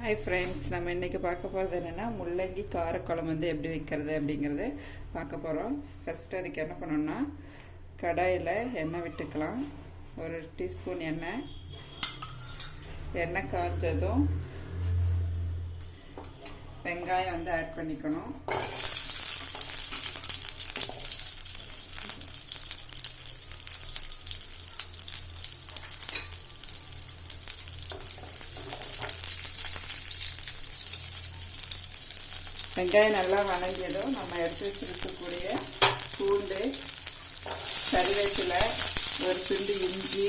Hi friends, நம்ம இன்றைக்கி பார்க்க போகிறது என்னென்னா முள்ளங்கி காரக்குழம்பு வந்து எப்படி வைக்கிறது அப்படிங்கிறது பார்க்க போகிறோம். ஃபஸ்ட்டு அதுக்கு என்ன பண்ணணும்னா, கடாயில் எண்ணெய் விட்டுக்கலாம். ஒரு டீஸ்பூன் எண்ணெய் காய்ச்சதும் வெங்காயம் வந்து ஆட் பண்ணிக்கணும். வெங்காயம் நல்லா வணங்கியதும் நம்ம எடுத்து வச்சுருக்கக்கூடிய பூண்டு, கறிவேப்பிலை, ஒரு துண்டு இஞ்சி,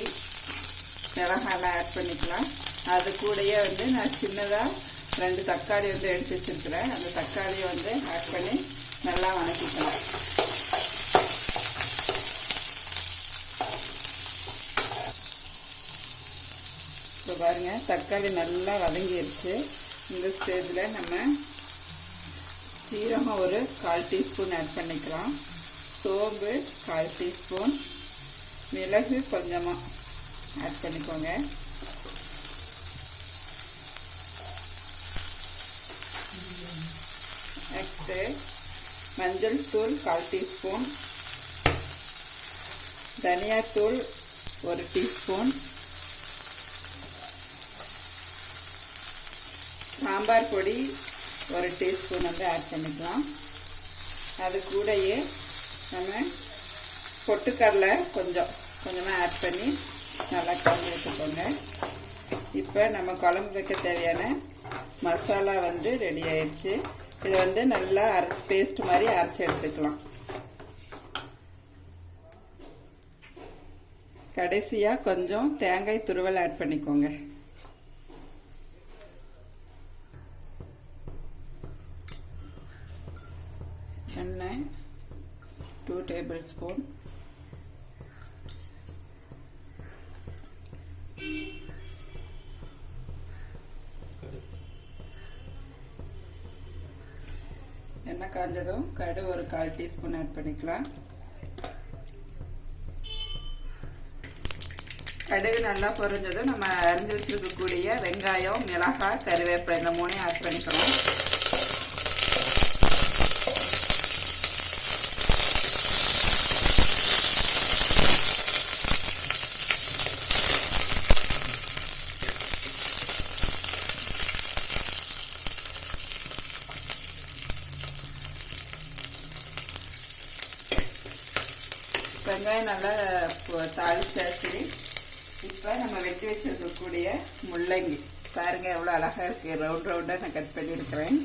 மிளகாயெல்லாம் ஆட் பண்ணிக்கலாம். அது கூடயே வந்து நான் சின்னதாக 2 தக்காளி வந்து எடுத்து வச்சுருக்கிறேன். அந்த தக்காளியை வந்து ஆட் பண்ணி நல்லா வணக்கிக்கலாம். இப்போ பாருங்கள், தக்காளி நல்லா வதங்கிடுச்சு. இந்த ஸ்டேஜில் நம்ம சீரகம் ஒரு 1/4 டீஸ்பூன் ஆட் பண்ணிக்கலாம். சோம்பு 1/4 டீஸ்பூன், மிளகு கொஞ்சமாக ஆட் பண்ணிக்கோங்க. நெக்ஸ்ட்டு மஞ்சள் தூள் 1/4 டீஸ்பூன், தனியாத்தூள் 1 டீஸ்பூன், சாம்பார் பொடி 1 டீஸ்பூன் வந்து ஆட் பண்ணிக்கலாம். அது கூடயே நம்ம பொட்டுக்கடலை கொஞ்சமாக ஆட் பண்ணி நல்லா கலந்து வச்சுக்கோங்க. இப்போ நம்ம குழம்பு வைக்க தேவையான மசாலா வந்து ரெடி ஆயிடுச்சு. இதை வந்து நல்லா பேஸ்ட் மாதிரி அரைச்சி எடுத்துக்கலாம். கடைசியாக கொஞ்சம் தேங்காய் துருவல் ஆட் பண்ணிக்கோங்க. எண்ணெய் 2 டேபிள் ஸ்பூன், எண்ணெய் காஞ்சதும் கடுகு ஒரு 1/4 டீஸ்பூன் ஆட் பண்ணிக்கலாம். கடுகு நல்லா பொரிஞ்சதும் நம்ம அரிஞ்சு வச்சிருக்கக்கூடிய வெங்காயம், மிளகாய், கறிவேப்பிலை இந்த 3 ஆட் பண்ணிக்கிறோம். வெங்காயம் நல்லா தாளிச்சாச்சு. இப்போ நம்ம வெட்டி வச்சிருக்கக்கூடிய முள்ளங்கி பாருங்க எவ்வளோ அழகாக இருக்குது. ரவுண்டாக நான் கட் பண்ணியிருக்கிறேன்.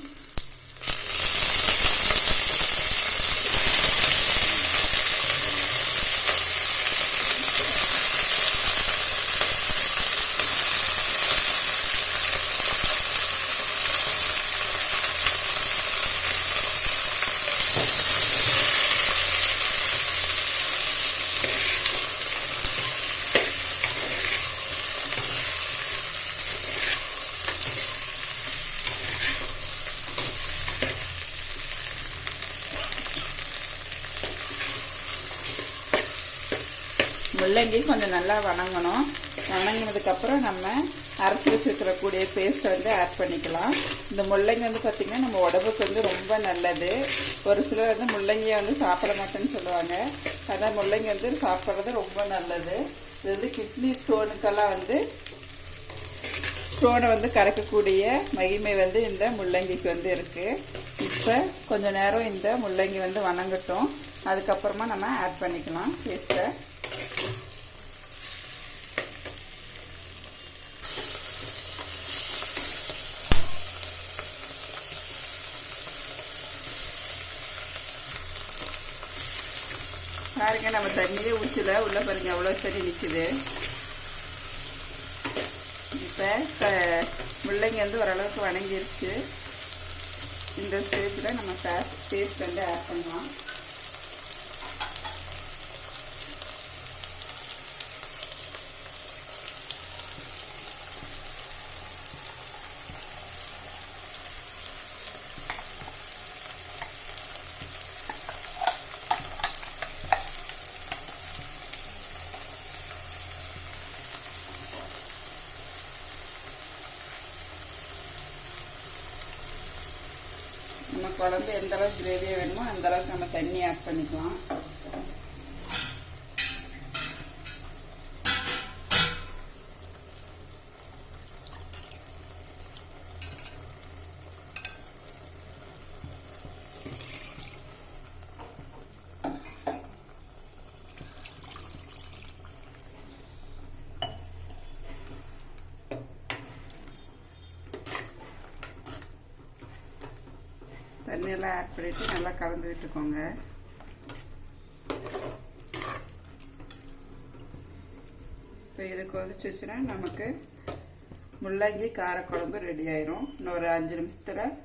முள்ளங்கி கொஞ்சம் நல்லா வணங்கணும். வணங்கினதுக்கப்புறம் நம்ம அரைச்சி வச்சுருக்கக்கூடிய பேஸ்ட்டை வந்து ஆட் பண்ணிக்கலாம். இந்த முள்ளங்கி வந்து பார்த்திங்கன்னா நம்ம உடம்புக்கு வந்து ரொம்ப நல்லது. ஒரு சிலர் வந்து முள்ளங்கியை வந்து சாப்பிட மாட்டேன்னு சொல்லுவாங்க. ஆனால் முள்ளங்கி வந்து சாப்பிட்றது ரொம்ப நல்லது. இது வந்து கிட்னி ஸ்டோனுக்கெல்லாம் வந்து ஸ்டோனை வந்து கரைக்கக்கூடிய மகிமை வந்து இந்த முள்ளங்கிக்கு வந்து இருக்குது. இப்போ கொஞ்சம் நேரம் இந்த முள்ளங்கி வந்து வணங்கட்டும். அதுக்கப்புறமா நம்ம ஆட் பண்ணிக்கலாம் பேஸ்ட்டை. பாருங்க, நம்ம தண்ணியே ஊற்றல, உள்ள பாருங்க எவ்வளோ தண்ணி நிற்குது. இப்போ முள்ளங்கி வந்து ஓரளவுக்கு வணங்கிருச்சு. இந்த ஸ்டேஜில் நம்ம பேஸ்ட் வந்து ஆட் பண்ணலாம். நம்ம குழம்பு எந்த அளவுக்கு கிரேவியாக வேணுமோ அந்த அளவுக்கு நம்ம தண்ணி ஆட் பண்ணிக்கலாம். தண்ணியெல்லாம் ஆட் பண்ணிட்டு நல்லா கலந்து விட்டுக்கோங்க. இப்போ இது கொதிச்சுச்சுன்னா நமக்கு முள்ளங்கி காரக்குழம்பு ரெடி ஆயிரும். இன்னும் ஒரு 5 நிமிஷத்தில்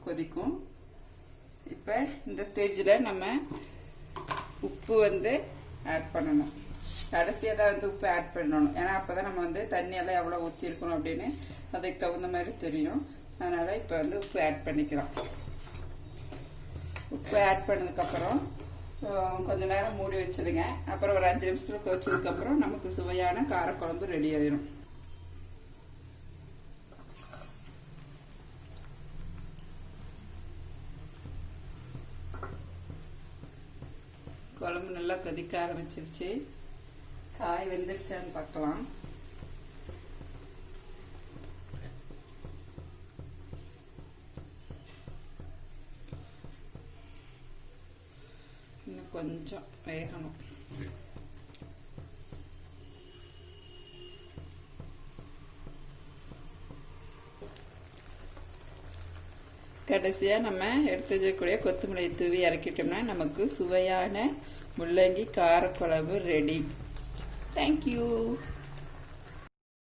கொதிக்கும். இப்போ இந்த ஸ்டேஜில் நம்ம உப்பு ஆட் பண்ணணும். கடைசியாக தான் உப்பு ஆட் பண்ணணும். ஏன்னா அப்போ தான் நம்ம தண்ணியெல்லாம் எவ்வளோ ஊற்றிருக்கணும் அப்படின்னு அதுக்கு தகுந்த மாதிரி தெரியும். அதனால் இப்போ உப்பு ஆட் பண்ணிக்கலாம். உப்பு ஆட் பண்ணதுக்கப்புறம் கொஞ்ச நேரம் மூடி வச்சிருங்க. அப்புறம் ஒரு 5 நிமிஷத்தில் கொதிச்சதுக்கப்புறம் நமக்கு சுவையான காரக்குழம்பு ரெடி ஆயிரும். குழம்பு நல்லா கொதிக்க ஆரம்பிச்சிருச்சு. காய் வெந்துருச்சான்னு பார்க்கலாம். இன்னும் கொஞ்சம் வேகணும். கடைசியாக நம்ம எடுத்து வச்சக்கூடிய கொத்தமல்லி தூவி இறக்கிட்டோம்னா நமக்கு சுவையான முள்ளங்கி காரக்குழம்பு ரெடி. தேங்க்யூ.